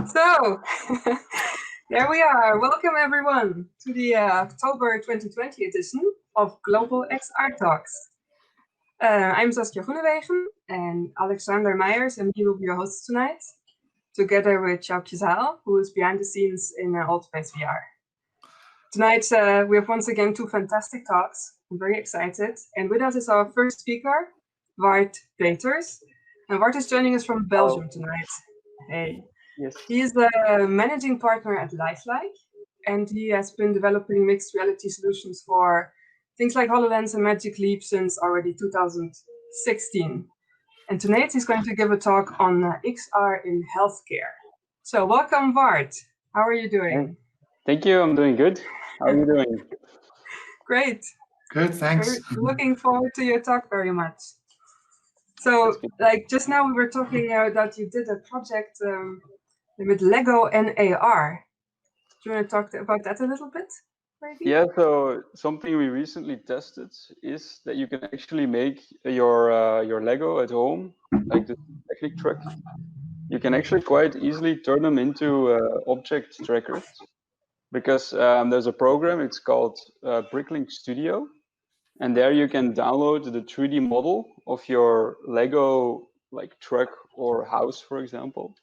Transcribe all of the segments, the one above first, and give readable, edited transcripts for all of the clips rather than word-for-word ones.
So, there we are. Welcome everyone to the October 2020 edition of GlobalXRTalks. I'm Saskia Groenewegen and Alexander Meijers and we will be your hosts tonight, together with Sjoukje Zaal, who is behind the scenes in Altspace VR. Tonight we have once again two fantastic talks. I'm very excited. And with us is our first speaker, Peeters. And Wart is joining us from Belgium tonight. Hey. Yes. He is the managing partner at Lifelike, and he has been developing mixed reality solutions for things like HoloLens and Magic Leap since already 2016. And tonight he's going to give a talk on XR in healthcare. So welcome, Wart. How are you doing? Thank you. I'm doing good. How are you doing? Great. Good, thanks. We're looking forward to your talk very much. So, like just now we were talking that you did a project with Lego and AR. Do you want to talk about that a little bit, maybe? Yeah, so something we recently tested is that you can actually make your Lego at home, like the Technic truck. You can actually quite easily turn them into object trackers, because there's a program, it's called Bricklink Studio, and there you can download the 3D model of your Lego like truck or house, for example.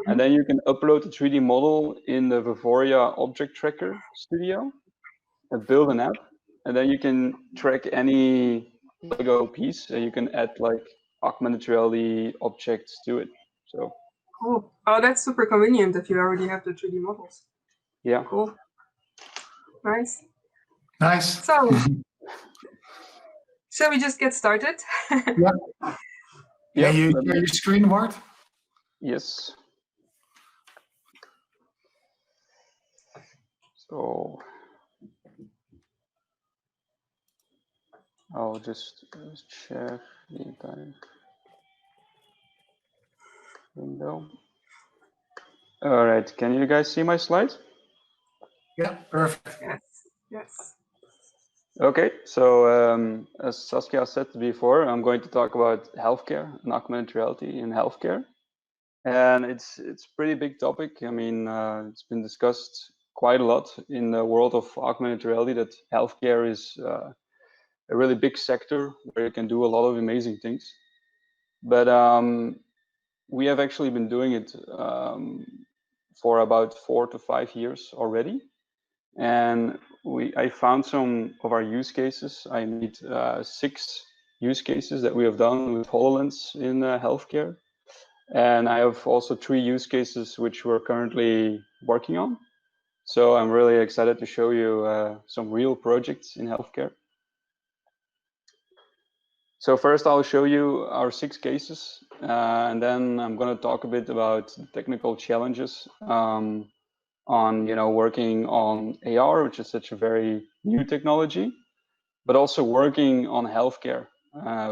And then you can upload the 3D model in the Vivoria Object Tracker Studio and build an app. And then you can track any Lego piece and you can add like augmented reality objects to it. So cool. Oh, that's super convenient if you already have the 3D models. Yeah. Cool. Nice. Nice. So, shall we just get started? Yeah. Can you share your screen, Wart? Yes. So I'll just share the entire window. All right, can you guys see my slide? Yeah, perfect. Yes, yes. Okay, so as Saskia said before, I'm going to talk about healthcare and augmented reality in healthcare. And it's a pretty big topic. I mean, it's been discussed quite a lot in the world of augmented reality that healthcare is a really big sector where you can do a lot of amazing things. But we have actually been doing it for about 4 to 5 years already. And I found some of our use cases. I made 6 use cases that we have done with HoloLens in healthcare. And I have also 3 use cases which we're currently working on. So I'm really excited to show you some real projects in healthcare. So first I'll show you our 6 cases, and then I'm going to talk a bit about the technical challenges on working on AR, which is such a very new technology, but also working on healthcare,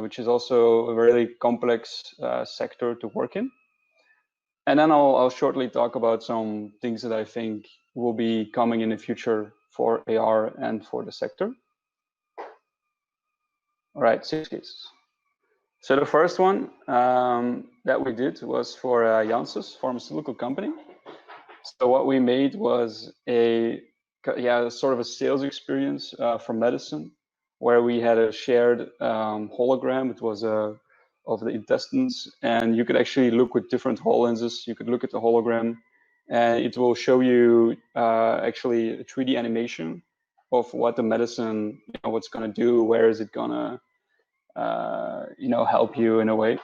which is also a really complex sector to work in. And then I'll shortly talk about some things that I think will be coming in the future for AR and for the sector. All right, 6 cases. So the first one that we did was for Janssens pharmaceutical company. So what we made was a sort of a sales experience for medicine, where we had a shared hologram. It was of the intestines, and you could actually look with different HoloLenses. You could look at the hologram, and it will show you actually a 3D animation of what the medicine, what's going to do, where is it going to help you in a way.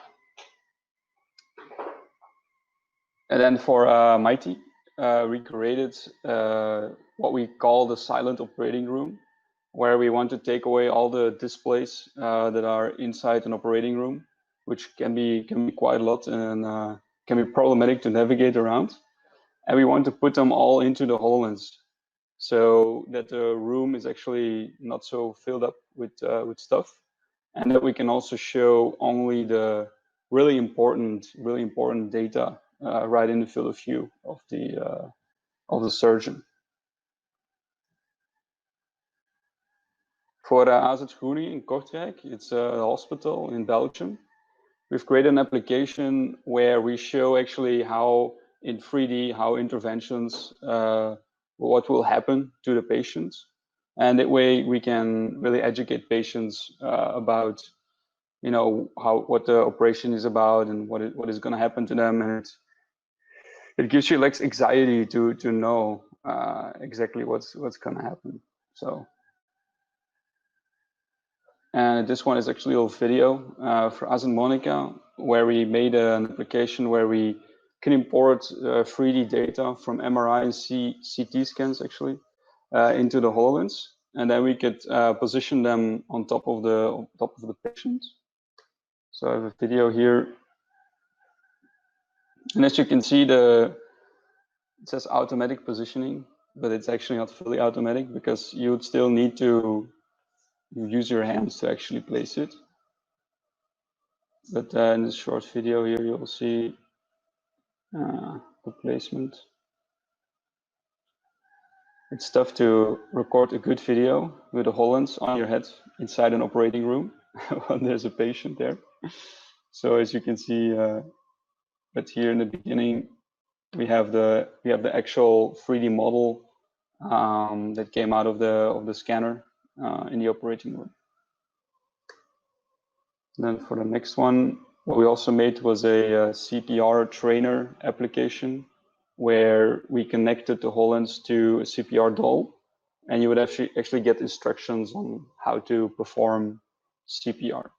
And then for Mighty, we created what we call the silent operating room, where we want to take away all the displays that are inside an operating room, which can be quite a lot and can be problematic to navigate around. And we want to put them all into the HoloLens, so that the room is actually not so filled up with stuff, and that we can also show only the really important data right in the field of view of the surgeon. For AZ Groenie in Kortrijk, it's a hospital in Belgium. We've created an application where we show actually how in 3D how interventions, what will happen to the patients. And that way we can really educate patients about, you know, what the operation is about and what is going to happen to them. And it gives you less anxiety to know exactly what's going to happen. So, and this one is actually a little video for us and Monica, where we made an application where we can import 3D data from MRI and CT scans actually into the HoloLens, and then we could position them on top of the patient. So I have a video here, and as you can see, it says automatic positioning, but it's actually not fully automatic because you would still need to use your hands to actually place it. But in this short video here, you'll see the placement. It's tough to record a good video with a HoloLens on your head inside an operating room when there's a patient there. So as you can see, but here in the beginning, we have the actual 3D model that came out of the scanner in the operating room. Then for the next one, what we also made was a CPR trainer application where we connected the HoloLens to a CPR doll, and you would actually get instructions on how to perform CPR.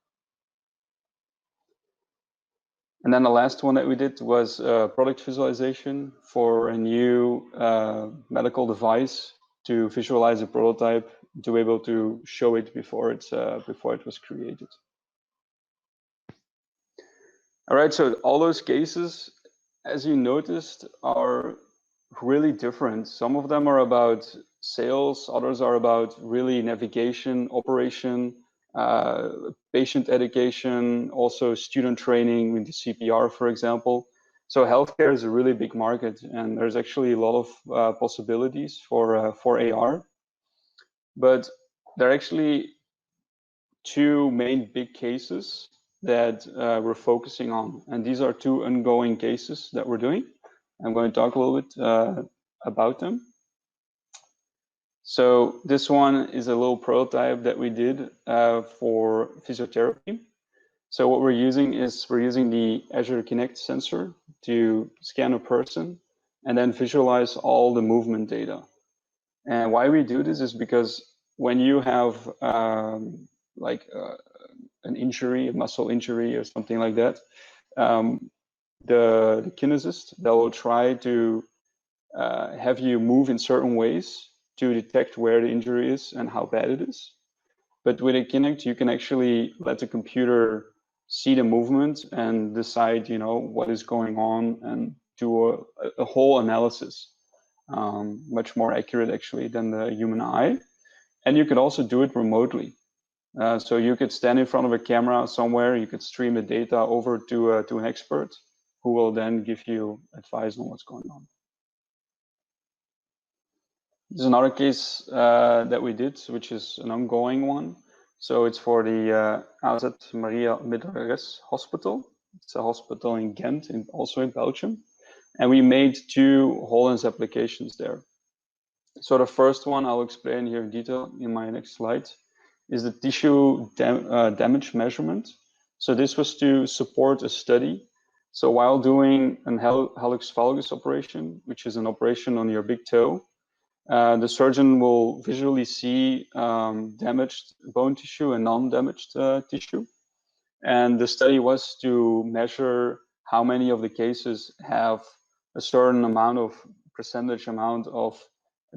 And then the last one that we did was product visualization for a new medical device to visualize a prototype, to be able to show it before it was created. All right, so all those cases, as you noticed, are really different. Some of them are about sales, others are about really navigation, operation, patient education, also student training with the CPR, for example. So healthcare is a really big market, and there's actually a lot of possibilities for AR. But there are actually two main big cases that we're focusing on, and these are two ongoing cases that we're doing. I'm going to talk a little bit about them. So this one is a little prototype that we did for physiotherapy. So what we're using the Azure Kinect sensor to scan a person and then visualize all the movement data. And why we do this is because when you have an injury, a muscle injury or something like that, the kinesist, they will try to have you move in certain ways to detect where the injury is and how bad it is. But with a Kinect, you can actually let the computer see the movement and decide, you know, what is going on and do a whole analysis, much more accurate actually than the human eye. And you could also do it remotely. So you could stand in front of a camera somewhere, you could stream the data over to an expert who will then give you advice on what's going on. There's another case that we did, which is an ongoing one. So it's for the AZ Maria Middelres Hospital. It's a hospital in Ghent, also in Belgium. And we made two HoloLens applications there. So the first one I'll explain here in detail in my next slide is the tissue damage measurement. So this was to support a study. So while doing an hallux valgus operation, which is an operation on your big toe, the surgeon will visually see damaged bone tissue and non-damaged tissue. And the study was to measure how many of the cases have a certain percentage amount of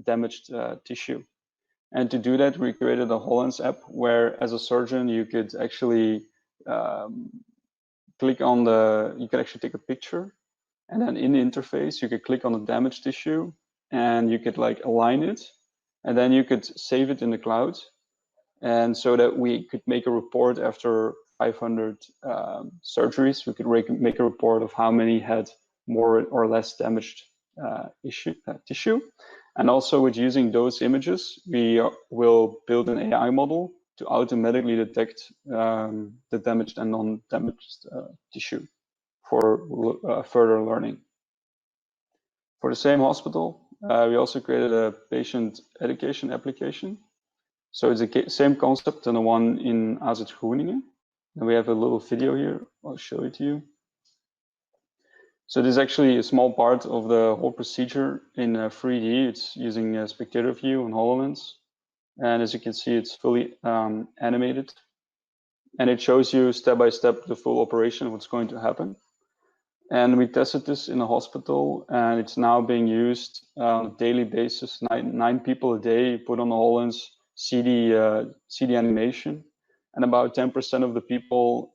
damaged tissue. And to do that, we created a HoloLens app where, as a surgeon, you could actually you could actually take a picture, and then in the interface, you could click on the damaged tissue, and you could like align it, and then you could save it in the cloud, and so that we could make a report after 500 surgeries. We could make a report of how many had more or less damaged tissue. And also with using those images, we will build an AI model to automatically detect the damaged and non-damaged tissue for further learning. For the same hospital, we also created a patient education application. So it's the same concept than the one in Azure Kinect. And we have a little video here. I'll show it to you. So this is actually a small part of the whole procedure in 3D. It's using a spectator view on HoloLens. And as you can see, it's fully animated. And it shows you step by step the full operation of what's going to happen. And we tested this in a hospital, and it's now being used on a daily basis. Nine people a day put on the HoloLens, see the animation. And about 10% of the people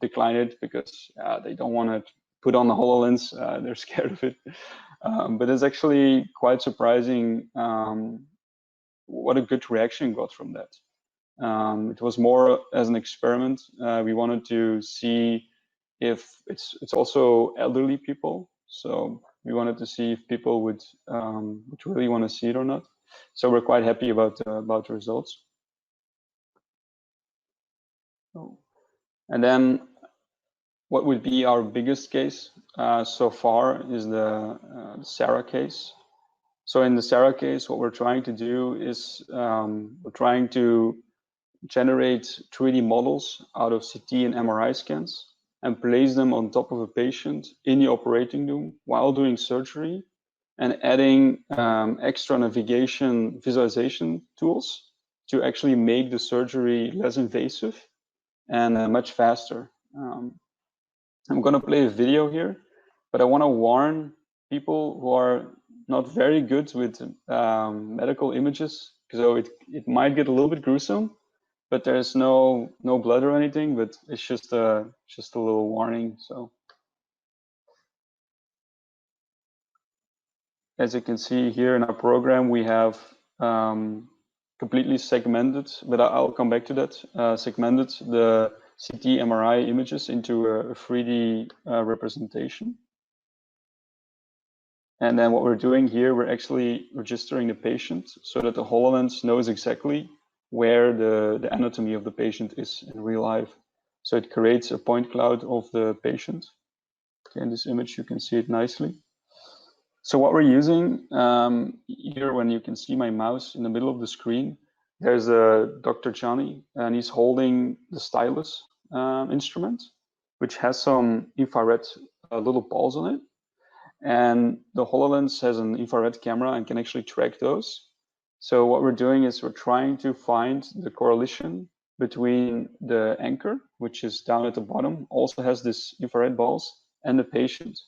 decline it because they don't want to put on the HoloLens. They're scared of it. But it's actually quite surprising what a good reaction got from that. It was more as an experiment. We wanted to see if it's also elderly people. So we wanted to see if people would really want to see it or not. So we're quite happy about the results. And then what would be our biggest case so far is the Sarah case. So in the Sarah case, what we're trying to do is we're trying to generate 3D models out of CT and MRI scans and place them on top of a patient in the operating room while doing surgery, and adding extra navigation visualization tools to actually make the surgery less invasive and much faster. I'm going to play a video here, but I want to warn people who are not very good with medical images, so it might get a little bit gruesome, but there's no blood or anything, but it's just a little warning. So as you can see here in our program, we have completely segmented, but I'll come back to that, segmented the CT MRI images into a 3D representation. And then what we're doing here, we're actually registering the patient so that the HoloLens knows exactly where the anatomy of the patient is in real life. So it creates a point cloud of the patient. Okay, in this image, you can see it nicely. So what we're using here, when you can see my mouse in the middle of the screen, there's a Dr. Johnny, and he's holding the stylus instrument, which has some infrared little balls on it. And the HoloLens has an infrared camera and can actually track those. So what we're doing is we're trying to find the correlation between the anchor, which is down at the bottom, also has this infrared balls, and the patient.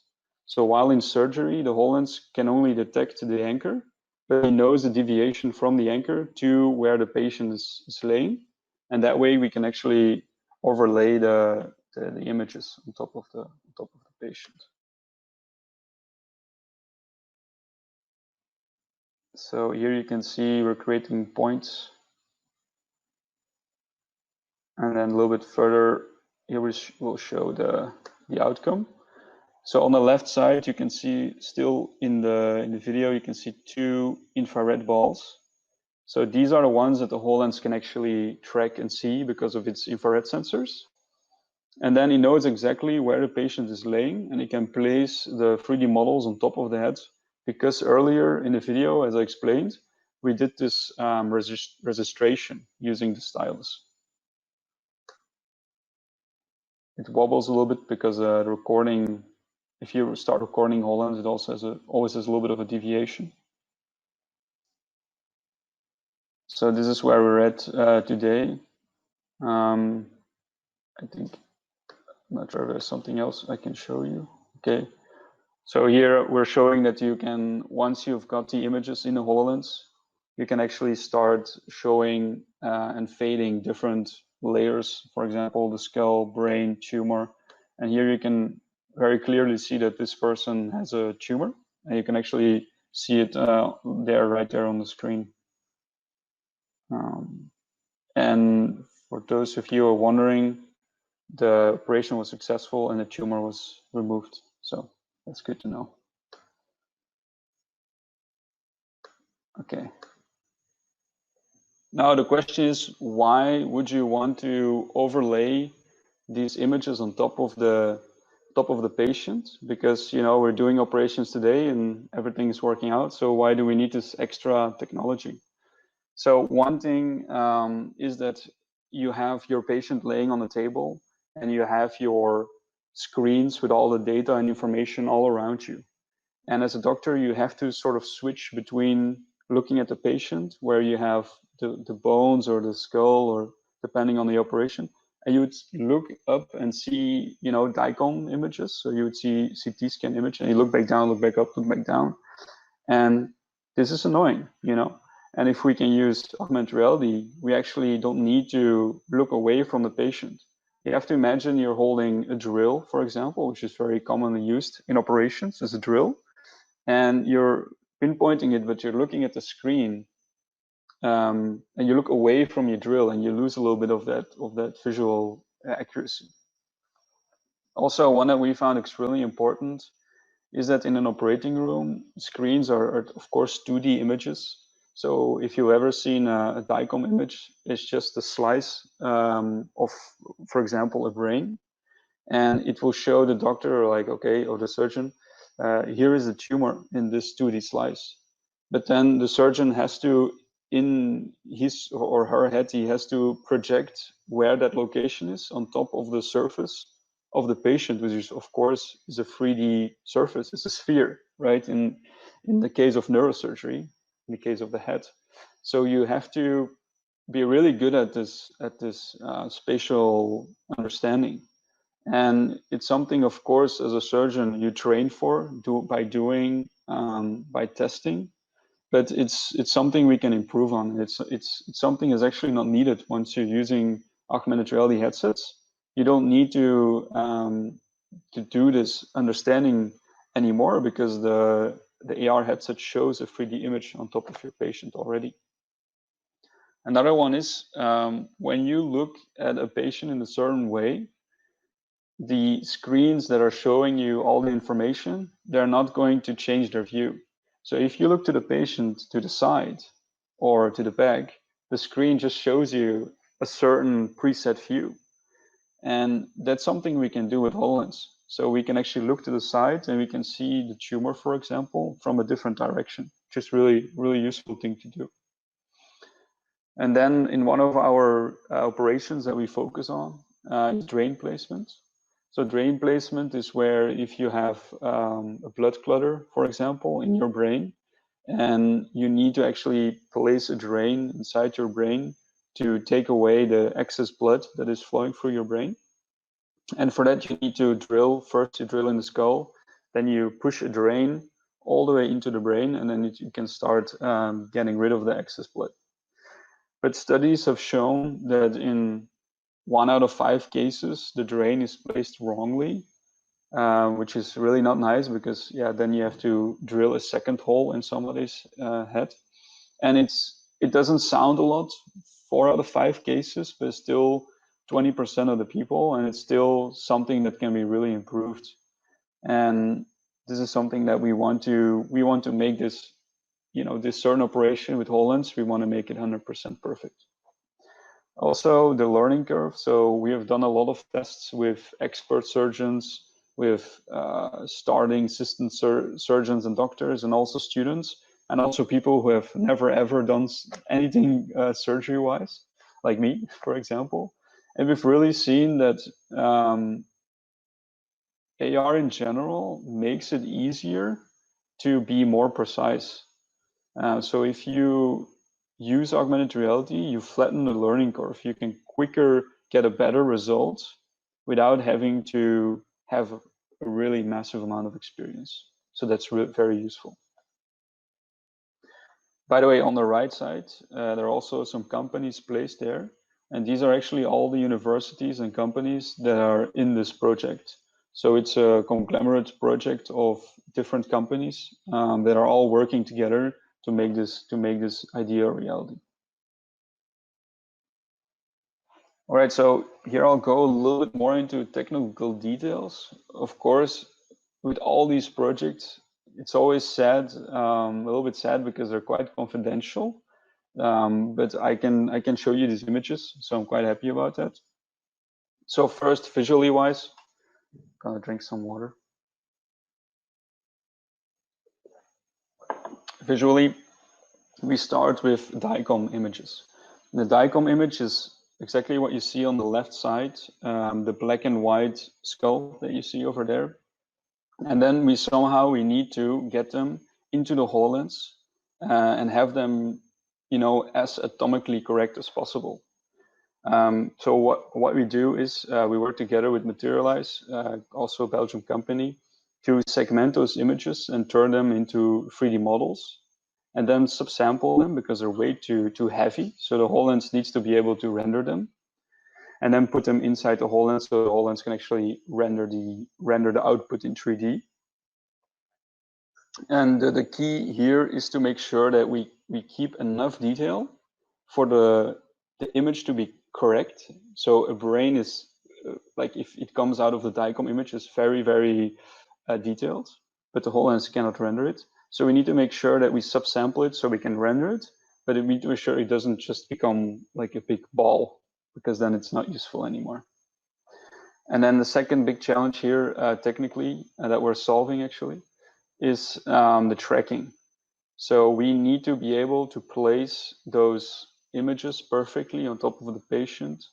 So while in surgery, the HoloLens can only detect the anchor, but it knows the deviation from the anchor to where the patient is laying. And that way we can actually overlay the images on top of the patient. So here you can see we're creating points. And then a little bit further, here we'll show the outcome. So on the left side, you can see still in the video, you can see two infrared balls. So these are the ones that the HoloLens can actually track and see because of its infrared sensors. And then it knows exactly where the patient is laying, and it can place the 3D models on top of the head. Because earlier in the video, as I explained, we did this registration using the stylus. It wobbles a little bit because the recording, if you start recording HoloLens, it also always has a little bit of a deviation. So this is where we're at today. I think, I'm not sure if there's something else I can show you. Okay. So here we're showing that you can, once you've got the images in the HoloLens, you can actually start showing and fading different layers, for example, the skull, brain, tumor. And here you can very clearly see that this person has a tumor, and you can actually see it right there on the screen. And for those of you who are wondering, the operation was successful and the tumor was removed. So that's good to know. Okay. Now the question is, why would you want to overlay these images on top of the top of the patient, because we're doing operations today and everything is working out. So why do we need this extra technology? So one thing is that you have your patient laying on the table and you have your screens with all the data and information all around you. And as a doctor, you have to sort of switch between looking at the patient, where you have the bones or the skull, or depending on the operation, and you would look up and see, DICOM images. So you would see CT scan image, and you look back down, look back up, look back down. And this is annoying, And if we can use augmented reality, we actually don't need to look away from the patient. You have to imagine you're holding a drill, for example, which is very commonly used in operations as a drill. And you're pinpointing it, but you're looking at the screen, and you look away from your drill, and you lose a little bit of that visual accuracy. Also, one that we found extremely important is that in an operating room, screens are of course 2D images. So if you've ever seen a DICOM image, it's just a slice of, for example, a brain, and it will show the doctor, like, okay, or the surgeon, here is a tumor in this 2D slice. But then the surgeon has to, in his or her head, he has to project where that location is on top of the surface of the patient, which is, of course, is a 3D surface. It's a sphere, right? In the case of neurosurgery, in the case of the head. So you have to be really good at this spatial understanding. And it's something, of course, as a surgeon, you train for by testing, but it's something we can improve on. It's something that's actually not needed once you're using augmented reality headsets. You don't need to do this understanding anymore, because the AR headset shows a 3D image on top of your patient already. Another one is when you look at a patient in a certain way, the screens that are showing you all the information, they're not going to change their view. So if you look to the patient to the side or to the back, the screen just shows you a certain preset view. And that's something we can do with HoloLens. So we can actually look to the side and we can see the tumor, for example, from a different direction, which is really, really useful thing to do. And then in one of our operations that we focus on is drain placement. So drain placement is where if you have a blood clutter, for example, in your brain, and you need to actually place a drain inside your brain to take away the excess blood that is flowing through your brain. And for that, you need to drill. First, you drill in the skull, then you push a drain all the way into the brain, and then you can start getting rid of the excess blood. But studies have shown that in 1 out of 5 cases, the drain is placed wrongly, which is really not nice, because then you have to drill a second hole in somebody's head. And it doesn't sound a lot, 4 out of 5 cases, but still 20% of the people, and it's still something that can be really improved. And this is something that we want to make this, this certain operation with HoloLens, we want to make it 100% perfect. Also, the learning curve. So we have done a lot of tests with expert surgeons, with starting assistant surgeons and doctors, and also students, and also people who have never ever done anything surgery-wise, like me, for example. And we've really seen that AR in general makes it easier to be more precise. So if you use augmented reality, you flatten the learning curve. You can quicker get a better result without having to have a really massive amount of experience. So that's very useful. By the way, on the right side, there are also some companies placed there. And these are actually all the universities and companies that are in this project. So it's a conglomerate project of different companies that are all working together to make this idea a reality. All right, so here I'll go a little bit more into technical details. Of course, with all these projects, it's always sad, a little bit sad, because they're quite confidential. But I can show you these images, so I'm quite happy about that. So first, visually wise, gonna drink some water. Visually, we start with DICOM images. The DICOM image is exactly what you see on the left side, the black and white skull that you see over there. And then we need to get them into the HoloLens and have them, as atomically correct as possible. So what we do is we work together with Materialize, also a Belgian company, to segment those images and turn them into 3D models, and then subsample them because they're way too heavy. So the HoloLens needs to be able to render them, and then put them inside the HoloLens so the HoloLens can actually render the output in 3D. And the key here is to make sure that we keep enough detail for the image to be correct. So a brain is like, if it comes out of the DICOM image, is very, very detailed, but the HoloLens cannot render it. So we need to make sure that we subsample it so we can render it, but we need to make sure it doesn't just become like a big ball, because then it's not useful anymore. And then the second big challenge here, technically, that we're solving actually, is the tracking. So we need to be able to place those images perfectly on top of the patient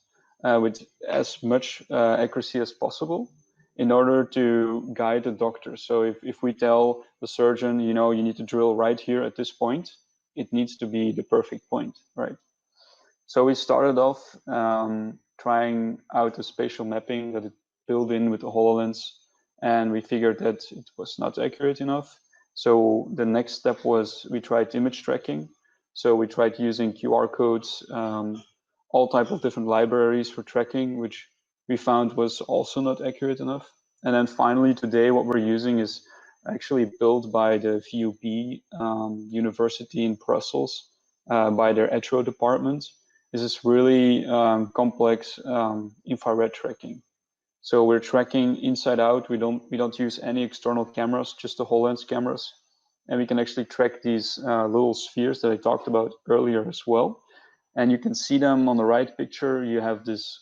with as much accuracy as possible in order to guide the doctor. So if we tell the surgeon, you need to drill right here at this point, it needs to be the perfect point, right? So we started off trying out a spatial mapping that it built in with the HoloLens, and we figured that it was not accurate enough. So the next step was we tried image tracking. So we tried using QR codes, all types of different libraries for tracking, which we found was also not accurate enough. And then finally today, what we're using is actually built by the VUB University in Brussels, by their ETRO department. This is really complex infrared tracking. So we're tracking inside out. We don't use any external cameras, just the HoloLens cameras, and we can actually track these little spheres that I talked about earlier as well. And you can see them on the right picture. You have this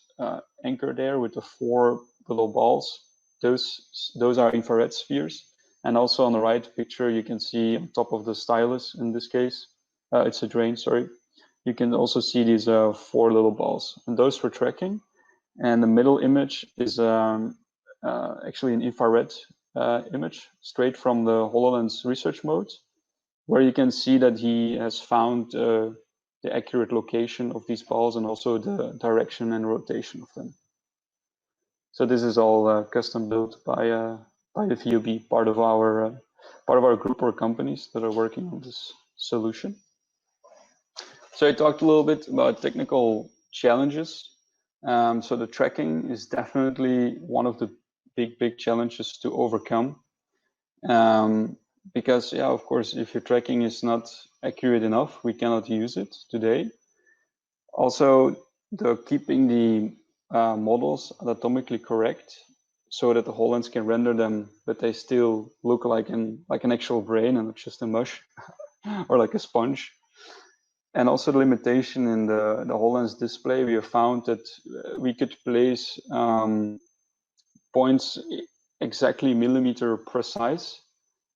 anchor there with the 4 little balls. Those are infrared spheres. And also on the right picture, you can see on top of the stylus, in this case, it's a drain, sorry. You can also see these 4 little balls, and those for tracking. And the middle image is actually an infrared image straight from the HoloLens research mode, where you can see that he has found the accurate location of these balls and also the direction and rotation of them. So this is all custom built by the VUB, part of our group or companies that are working on this solution. So I talked a little bit about technical challenges. So the tracking is definitely one of the big challenges to overcome. Because, yeah, of course, if your tracking is not accurate enough, we cannot use it today. Also, keeping the models anatomically correct so that the HoloLens can render them, but they still look like an actual brain and not just a mush or like a sponge. And also the limitation in the HoloLens display, we have found that we could place points exactly millimeter precise,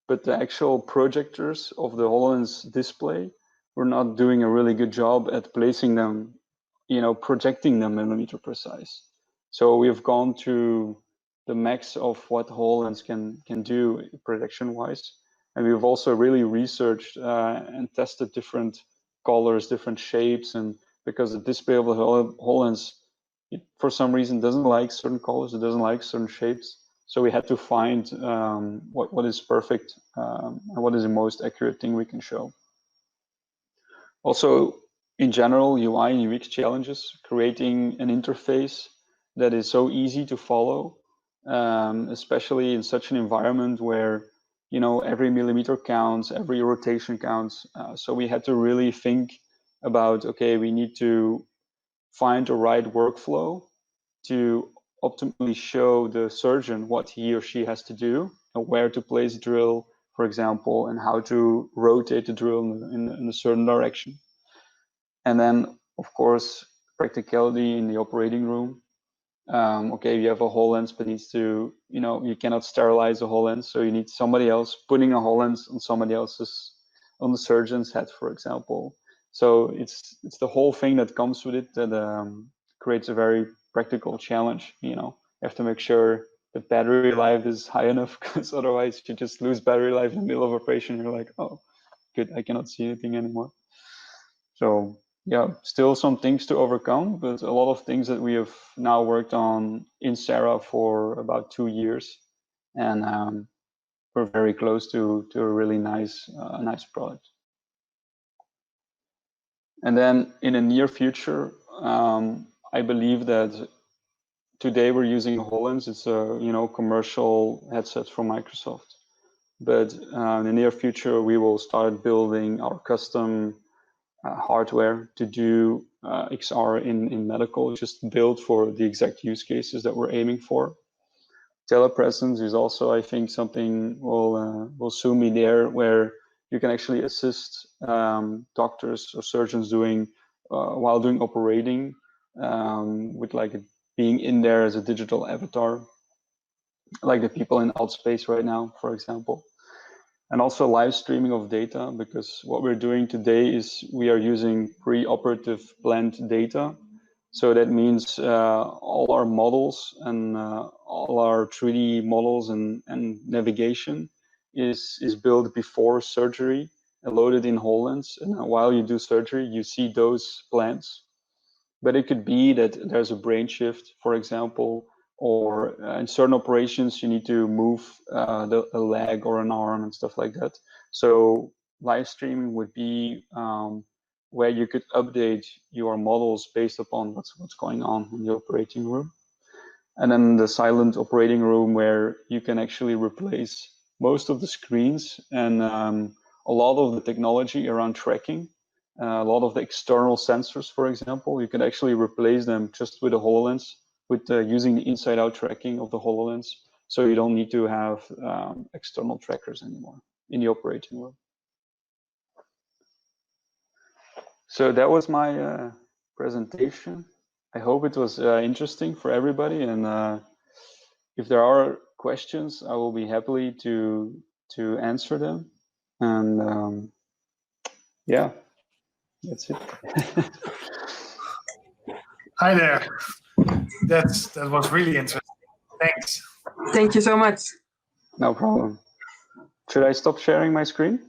but the actual projectors of the HoloLens display were not doing a really good job at placing them, projecting them millimeter precise. So we've gone to the max of what HoloLens can do projection-wise. And we've also really researched and tested different colors, different shapes, and because the display of the HoloLens, for some reason, doesn't like certain colors, it doesn't like certain shapes. So we had to find what is perfect and what is the most accurate thing we can show. Also, in general, UI and UX challenges, creating an interface that is so easy to follow, especially in such an environment where every millimeter counts, every rotation counts. So we had to really think about, okay, we need to find the right workflow to optimally show the surgeon what he or she has to do and where to place a drill, for example, and how to rotate the drill in a certain direction. And then, of course, practicality in the operating room. okay, you have a HoloLens, but needs to, you cannot sterilize a HoloLens, so you need somebody else putting a HoloLens on somebody else's, on the surgeon's head, for example. So it's the whole thing that comes with it that creates a very practical challenge. You have to make sure the battery life is high enough, because otherwise you just lose battery life in the middle of operation. You're like, oh, good, I cannot see anything anymore. So yeah, still some things to overcome, but a lot of things that we have now worked on in Sarah for about 2 years, and we're very close to a really nice product. And then in the near future, I believe that today we're using HoloLens. It's a commercial headset from Microsoft, but in the near future we will start building our custom hardware to do XR in medical, just built for the exact use cases that we're aiming for. Telepresence is also, I think, something will soon be there, where you can actually assist doctors or surgeons doing while doing operating, with like being in there as a digital avatar, like the people in Outspace right now, for example. And also live streaming of data, because what we're doing today is we are using pre-operative blend data. So that means all our models and all our 3D models and navigation is built before surgery and loaded in HoloLens. And while you do surgery, you see those blends. But it could be that there's a brain shift, for example, or in certain operations, you need to move a leg or an arm and stuff like that. So live streaming would be where you could update your models based upon what's going on in the operating room. And then the silent operating room, where you can actually replace most of the screens and a lot of the technology around tracking. A lot of the external sensors, for example, you can actually replace them just with a HoloLens, with using the inside-out tracking of the HoloLens. So you don't need to have external trackers anymore in the operating room. So that was my presentation. I hope it was interesting for everybody. And if there are questions, I will be happy to answer them. And yeah, that's it. Hi there. That was really interesting. Thanks. Thank you so much. No problem. Should I stop sharing my screen?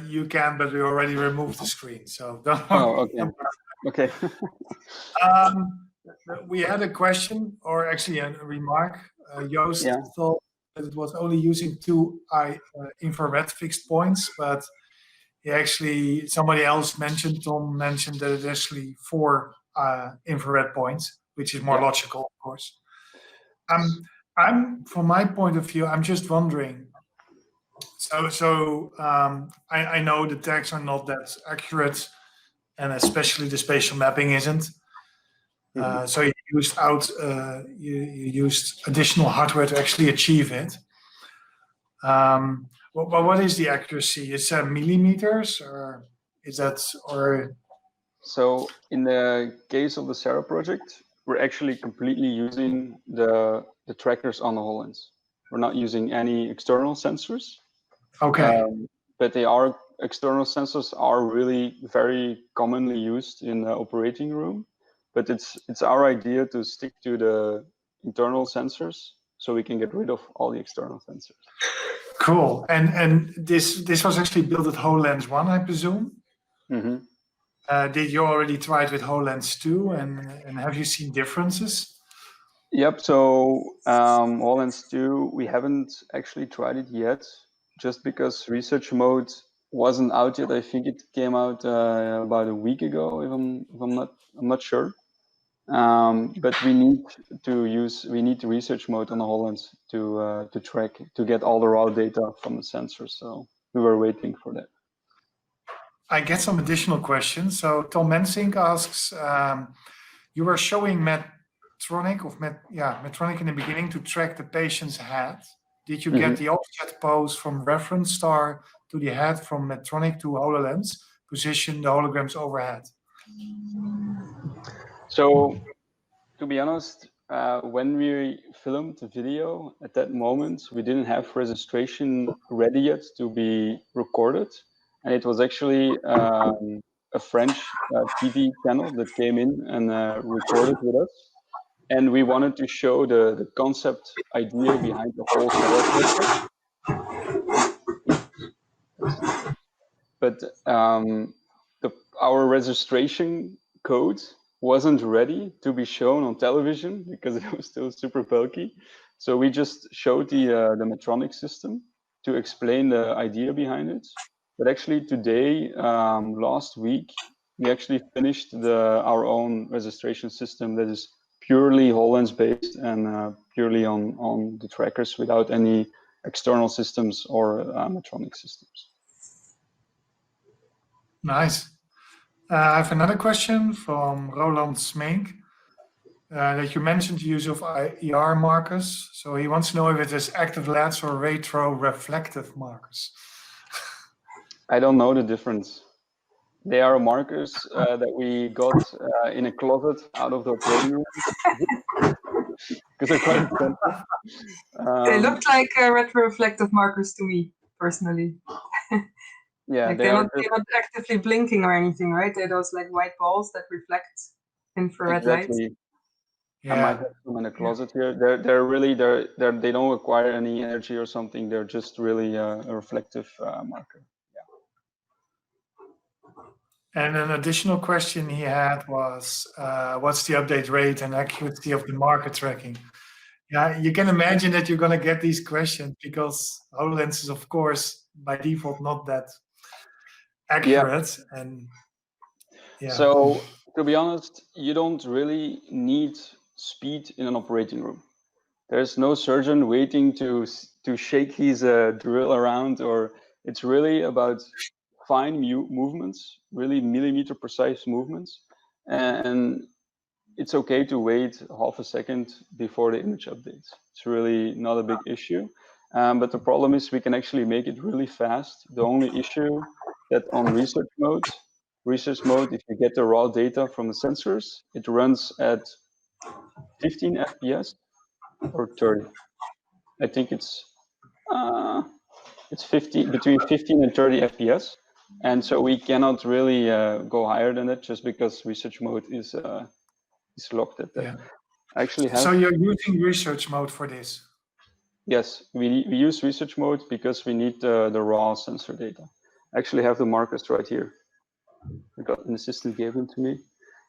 You can, but we already removed the screen, so don't worry. Oh, okay. Okay. We had a question, or actually a remark. Joost thought that it was only using 2 infrared fixed points, but somebody else mentioned, Tom mentioned that it's actually 4 infrared points, which is more logical, of course. From my point of view, I'm just wondering. I know the tags are not that accurate, and especially the spatial mapping isn't. So you used additional hardware to actually achieve it. What is the accuracy? Is that millimeters, or is that, or? So in the case of the Sarah project, we're actually completely using the trackers on the HoloLens. We're not using any external sensors. Okay. But external sensors are really very commonly used in the operating room. But it's our idea to stick to the internal sensors, so we can get rid of all the external sensors. Cool. And this was actually built at HoloLens 1, I presume. Mm-hmm. Did you already try it with HoloLens 2, and have you seen differences? Yep. So HoloLens 2, we haven't actually tried it yet, just because research mode wasn't out yet. I think it came out about a week ago, if I'm not sure. But we need the research mode on the HoloLens to track, to get all the raw data from the sensor. So we were waiting for that. I get some additional questions. So Tom Mensink asks, you were showing Medtronic in the beginning to track the patient's head. Did you get the offset pose from reference star to the head from Medtronic to HoloLens, position the holograms overhead? So to be honest, when we filmed the video at that moment, we didn't have registration ready yet to be recorded. And it was actually a French TV channel that came in and recorded with us. And we wanted to show the concept idea behind the whole setup. But our registration code wasn't ready to be shown on television because it was still super bulky. So we just showed the Medtronic system to explain the idea behind it. But actually today, last week, we actually finished our own registration system that is purely Hololens based and purely on the trackers without any external systems or Medtronic systems. Nice. I have another question from Roland Smink. That you mentioned the use of IR markers. So he wants to know if it is active LEDs or retro-reflective markers. I don't know the difference. They are markers that we got in a closet out of the operating room. Because they're quite expensive. They looked like retro-reflective markers to me, personally. Yeah, like they're not actively blinking or anything, right? They're those like white balls that reflect infrared light. Yeah. I might have them in a closet here. They don't require any energy or something. They're just really a reflective marker. Yeah. And an additional question he had was, what's the update rate and accuracy of the marker tracking? Yeah, you can imagine that you're going to get these questions because HoloLens is, of course, by default not that accurate. Yeah. And yeah. So to be honest, you don't really need speed in an operating room. There's no surgeon waiting to shake his drill around, or it's really about fine movements, really millimeter precise movements, and it's okay to wait half a second before the image updates. It's really not a big issue, but the problem is we can actually make it really fast. The only issue that on research mode, if you get the raw data from the sensors, it runs at 15 FPS or 30. I think it's 50, between 15 and 30 FPS. And so we cannot really go higher than that just because research mode is locked at that. Yeah. Actually so you're using research mode for this? Yes, we use research mode because we need the raw sensor data. I actually have the markers right here. An assistant gave them to me.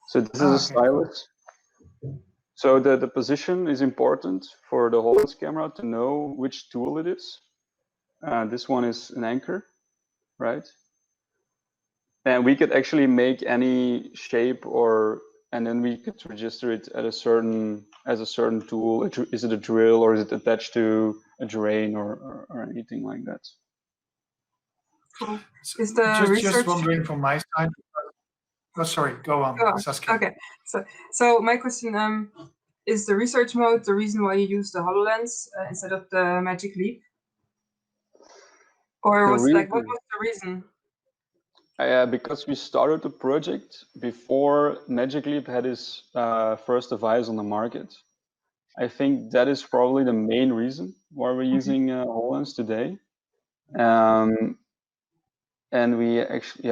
So this is a stylus. So the position is important for the Hololens camera to know which tool it is. This one is an anchor, right? And we could actually make any shape and then we could register it at as a certain tool. Is it a drill or is it attached to a drain or anything like that? Cool. So Is the just wondering from my side. Oh, sorry, go on, Saskia. Okay, so my question, is the research mode the reason why you use the HoloLens instead of the Magic Leap? Or what was the reason? Because we started the project before Magic Leap had its first device on the market. I think that is probably the main reason why we're using HoloLens today. And we actually,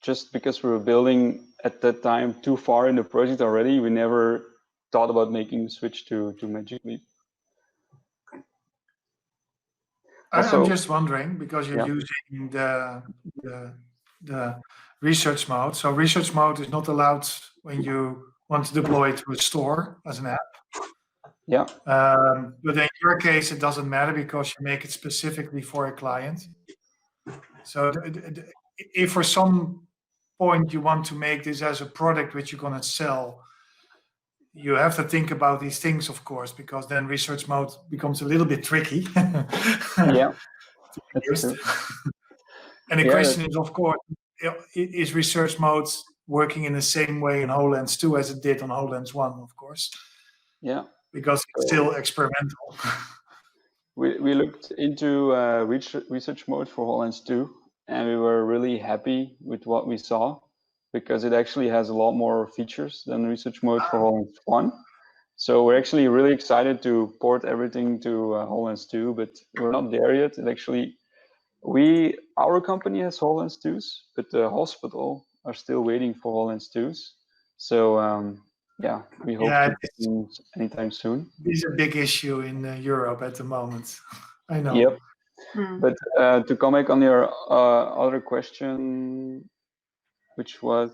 just because we were building at that time too far in the project already, we never thought about making the switch to Magic Leap. I'm just wondering because you're using the research mode. So research mode is not allowed when you want to deploy it to a store as an app. Yeah. But in your case, it doesn't matter because you make it specifically for a client. So if for some point you want to make this as a product which you're going to sell, you have to think about these things, of course, because then research mode becomes a little bit tricky. Yeah. And the question is, of course, is research mode working in the same way in HoloLens 2 as it did on HoloLens 1, of course? Yeah. Because it's still experimental. We looked into research mode for HoloLens 2, and we were really happy with what we saw because it actually has a lot more features than research mode for HoloLens 1. So we're actually really excited to port everything to HoloLens 2, but we're not there yet. It actually, our company has HoloLens 2s, but the hospital are still waiting for HoloLens 2s. So yeah, we hope to get anytime soon. This is a big issue in Europe at the moment. I know. Yep. But to come back on your other question, which was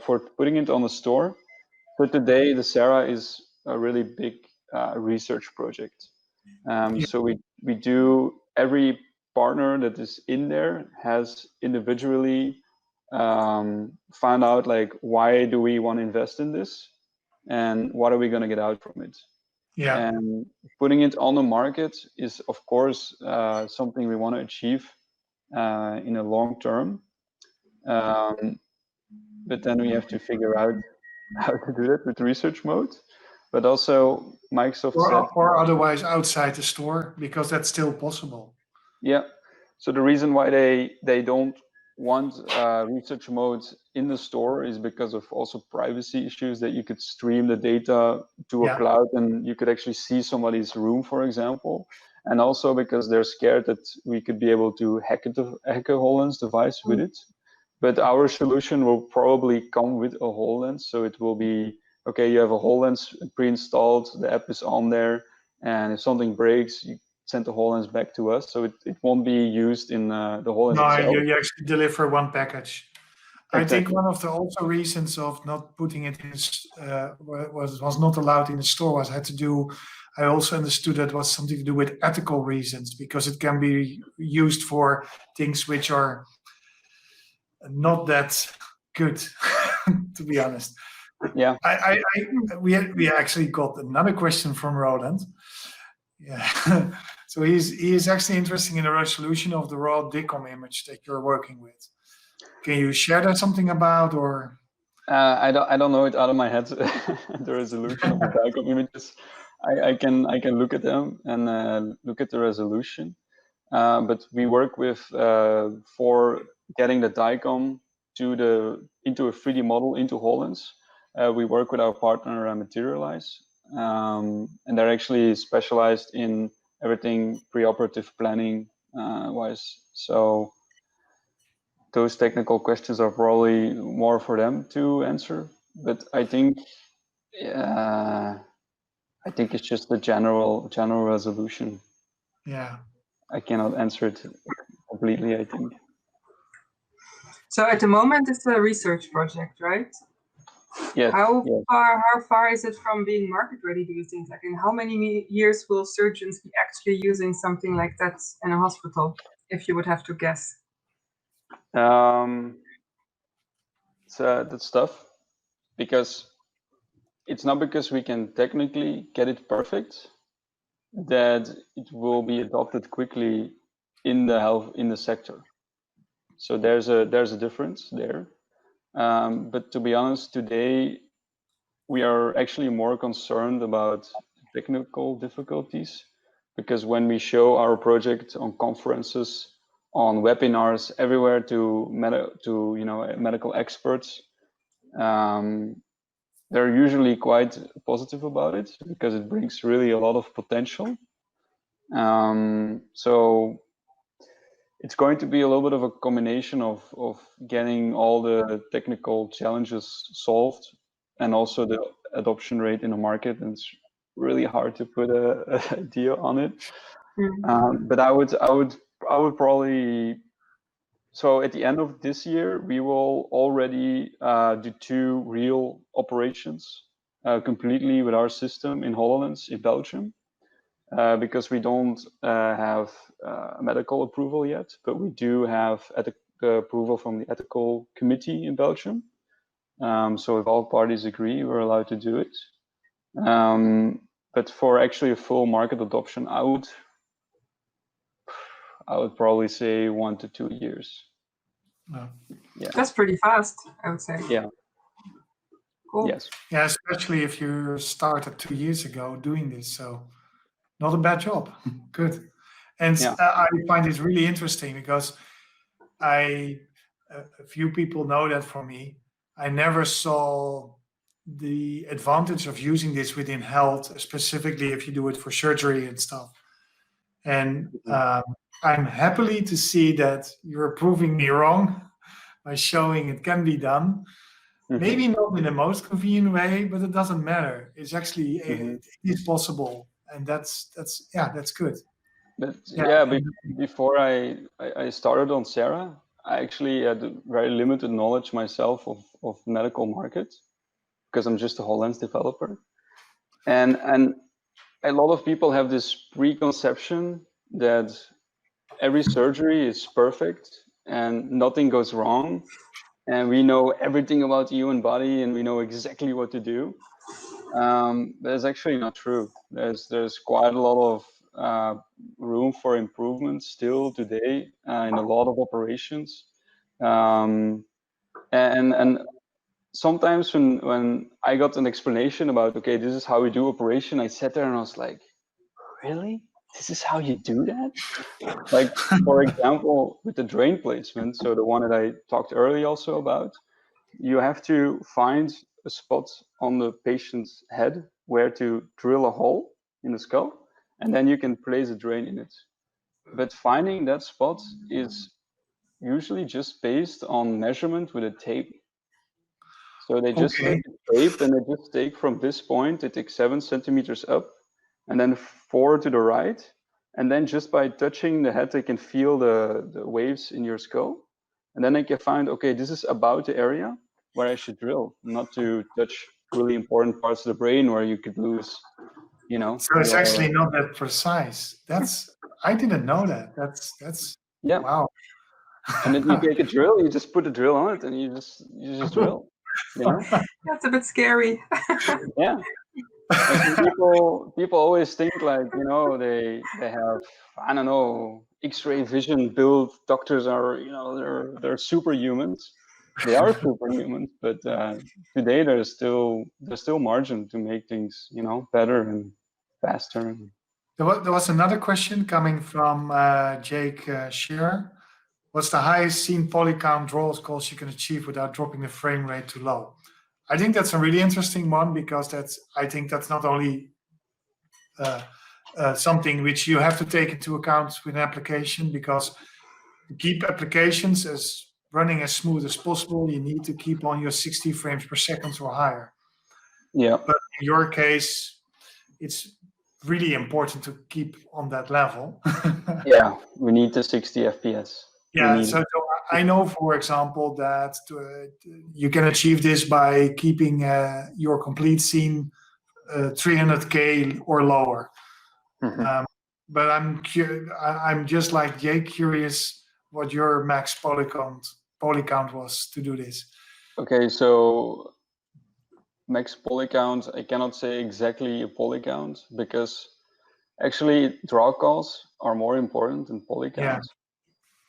for putting it on the store. So today, the Sarah is a really big research project. So we do, every partner that is in there has individually found out like, why do we want to invest in this, and what are we going to get out from it? Yeah. And putting it on the market is, of course, something we want to achieve in the long term. But then we have to figure out how to do that with research mode. But also Microsoft or otherwise outside the store, because that's still possible. Yeah. So the reason why they don't want research mode in the store is because of also privacy issues, that you could stream the data to a cloud and you could actually see somebody's room, for example. And also because they're scared that we could be able to hack a HoloLens device with it. But our solution will probably come with a HoloLens. So it will be, okay, you have a HoloLens pre-installed, the app is on there, and if something breaks, you send the HoloLens back to us. So it won't be used in the HoloLens itself. No, you actually deliver one package. Exactly. I think one of the also reasons of not putting it in was not allowed in the store was had to do. I also understood that was something to do with ethical reasons, because it can be used for things which are not that good, to be honest. Yeah. We actually got another question from Roland. Yeah. So he is actually interested in the resolution of the raw DICOM image that you're working with. Can you share that something about, or? I don't know it out of my head. The resolution of the DICOM images. I can look at them and look at the resolution. But we work with for getting the DICOM into a 3D model into HoloLens. We work with our partner Materialize, and they're actually specialized in everything preoperative planning wise. So those technical questions are probably more for them to answer. But I think it's just the general resolution. Yeah. I cannot answer it completely, I think. So at the moment, it's a research project, right? Yes. How far is it from being market ready, do you think? Like, in how many years will surgeons be actually using something like that in a hospital, if you would have to guess? That's tough, because it's not because we can technically get it perfect that it will be adopted quickly in the sector. So there's a difference there. But to be honest, today we are actually more concerned about technical difficulties, because when we show our project on conferences, on webinars, everywhere to medical experts, they're usually quite positive about it, because it brings really a lot of potential. So it's going to be a little bit of a combination of getting all the technical challenges solved, and also the adoption rate in the market. And it's really hard to put a idea on it. But I would probably, so at the end of this year, we will already do 2 real operations completely with our system in HoloLens in Belgium. Because we don't have medical approval yet, but we do have approval from the ethical committee in Belgium. So if all parties agree, we're allowed to do it. But for actually a full market adoption, I would probably say 1 to 2 years. Yeah. That's pretty fast, I would say. Yeah. Cool. Yes. Yeah, especially if you started 2 years ago doing this. So not a bad job. Good. And I find it really interesting, because a few people know that from me. I never saw the advantage of using this within health, specifically if you do it for surgery and stuff. And I'm happily to see that you're proving me wrong by showing it can be done. Maybe not in the most convenient way, but it doesn't matter. It's actually it is possible, and that's good. But before I started on Sarah, I actually had very limited knowledge myself of medical markets because I'm just a Hololens developer, and a lot of people have this preconception that every surgery is perfect and nothing goes wrong, and we know everything about the human body and we know exactly what to do. That's actually not true. There's quite a lot of room for improvement still today in a lot of operations, and sometimes when I got an explanation about, okay, this is how we do operation, I sat there and I was like, really? This is how you do that? Like, for example, with the drain placement, so the one that I talked earlier also about, you have to find a spot on the patient's head where to drill a hole in the skull, and then you can place a drain in it. But finding that spot is usually just based on measurement with a tape. So they just take a tape and they just take from this point, they take 7 centimeters up and then 4 to the right. And then just by touching the head, they can feel the waves in your skull. And then they can find, okay, this is about the area where I should drill, not to touch really important parts of the brain where you could lose, So it's actually not that precise. I didn't know that. That's wow. And then you take a drill, you just put a drill on it and you just drill. That's a bit scary. Yeah. People always think like, they have, I don't know, X-ray vision built doctors are, they're superhumans. They are superhumans, but today there's still margin to make things, better and faster. There was another question coming from Jake Shearer. What's the highest seen poly count draw calls you can achieve without dropping the frame rate too low? I think that's a really interesting one because I think that's not only something which you have to take into account with an application, because to keep applications as running as smooth as possible, you need to keep on your 60 frames per second or higher. Yeah. But in your case, it's really important to keep on that level. Yeah, we need the 60 FPS. Yeah, so I know, for example, that you can achieve this by keeping your complete scene 300K or lower. But I'm just like Jake, curious what your max poly count was to do this. Okay, so max poly count, I cannot say exactly a poly count because actually draw calls are more important than poly count.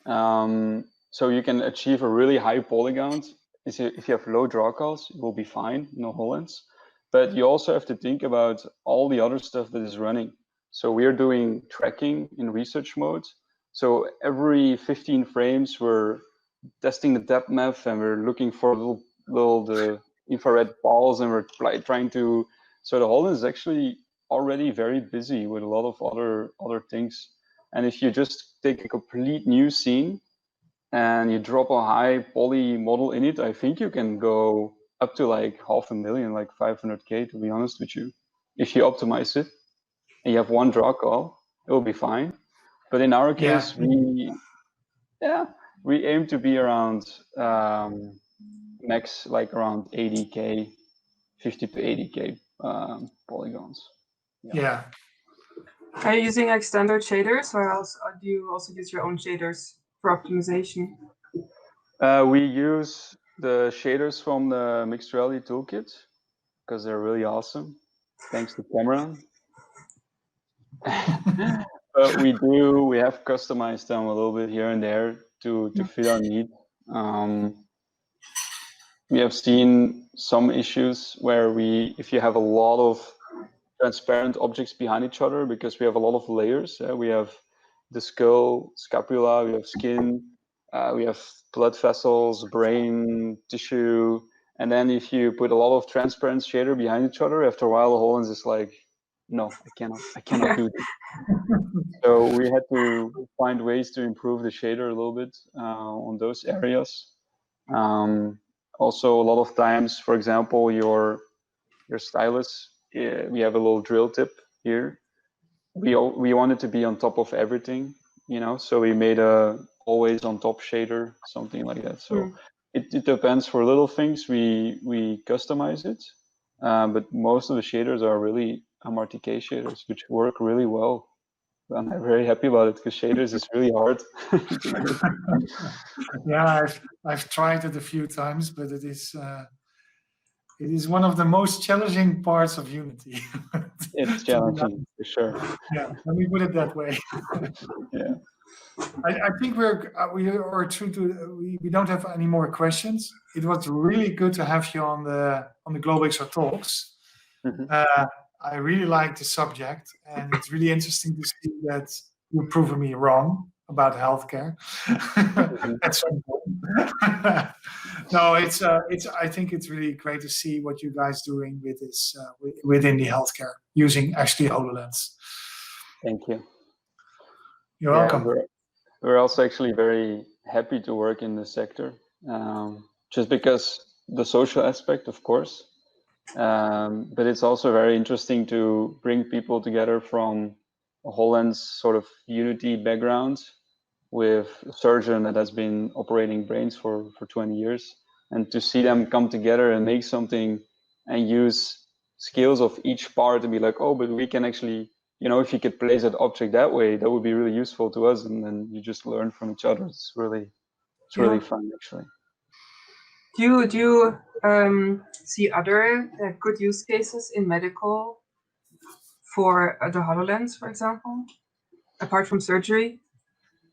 Yeah. So you can achieve a really high poly count. If you have low draw calls, it will be fine, no Hololens. But you also have to think about all the other stuff that is running. So we're doing tracking in research mode. So every 15 frames, we're testing the depth map and we're looking for the infrared balls and we're trying to. So the Hololens is actually already very busy with a lot of other things. And if you just take a complete new scene and you drop a high poly model in it, I think you can go up to like 500,000, like 500K, to be honest with you. If you optimize it and you have one draw call, it will be fine. But in our case, we aim to be around max, like around 80K, 50 to 80K polygons. Yeah. Are you using like standard shaders, or do you also use your own shaders for optimization? We use the shaders from the Mixed Reality Toolkit because they're really awesome. Thanks to Cameron. But we have customized them a little bit here and there to fit our need. We have seen some issues where if you have a lot of transparent objects behind each other, because we have a lot of layers. We have the skull, scapula, we have skin, we have blood vessels, brain, tissue, And then if you put a lot of transparent shader behind each other, after a while, the HoloLens is like, no, I cannot do this. So we had to find ways to improve the shader a little bit on those areas. Also, a lot of times, for example, your stylus, we have a little drill tip here. We wanted to be on top of everything, so we made a always on top shader, something like that. So it depends. For little things, we customize it, but most of the shaders are really MRTK shaders, which work really well. I'm very happy about it because shaders is really hard. Yeah, I've tried it a few times, but it is one of the most challenging parts of Unity. It's challenging for sure. Yeah, let me put it that way. Yeah. I think we don't have any more questions. It was really good to have you on the GlobalXRTalks. I really like the subject, and it's really interesting to see that you're proving me wrong about healthcare. At some point. No, I think it's really great to see what you guys doing with this within the healthcare using actually HoloLens. Thank you. You're welcome. We're also actually very happy to work in this sector, just because the social aspect, of course, but it's also very interesting to bring people together from a HoloLens sort of Unity background with a surgeon that has been operating brains for 20 years, and to see them come together and make something and use skills of each part and be like, oh, but we can actually, if you could place that object that way, that would be really useful to us, and then you just learn from each other. It's really fun, actually. Do you see other good use cases in medical for the HoloLens, for example, apart from surgery?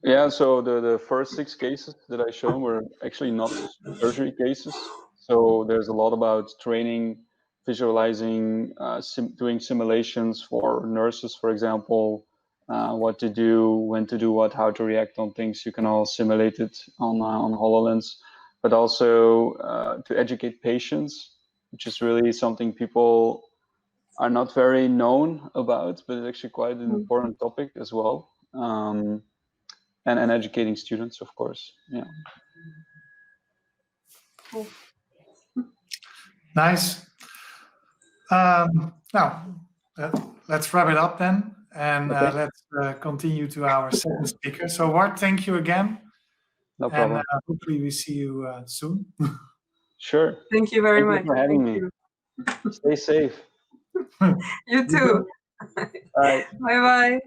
Yeah, so the first 6 cases that I shown were actually not surgery cases. So there's a lot about training, visualizing, doing simulations for nurses, for example, what to do, when to do what, how to react on things. You can all simulate it on HoloLens, but also to educate patients, which is really something people are not very known about, but it's actually quite an important topic as well. And educating students, of course. Yeah. Cool. Nice. Now, let's wrap it up then, and let's continue to our second speaker. So, Wart, thank you again. No problem. And hopefully we see you soon. Sure. Thank you very much. Thank you for having me. Stay safe. You too. Bye. Bye-bye.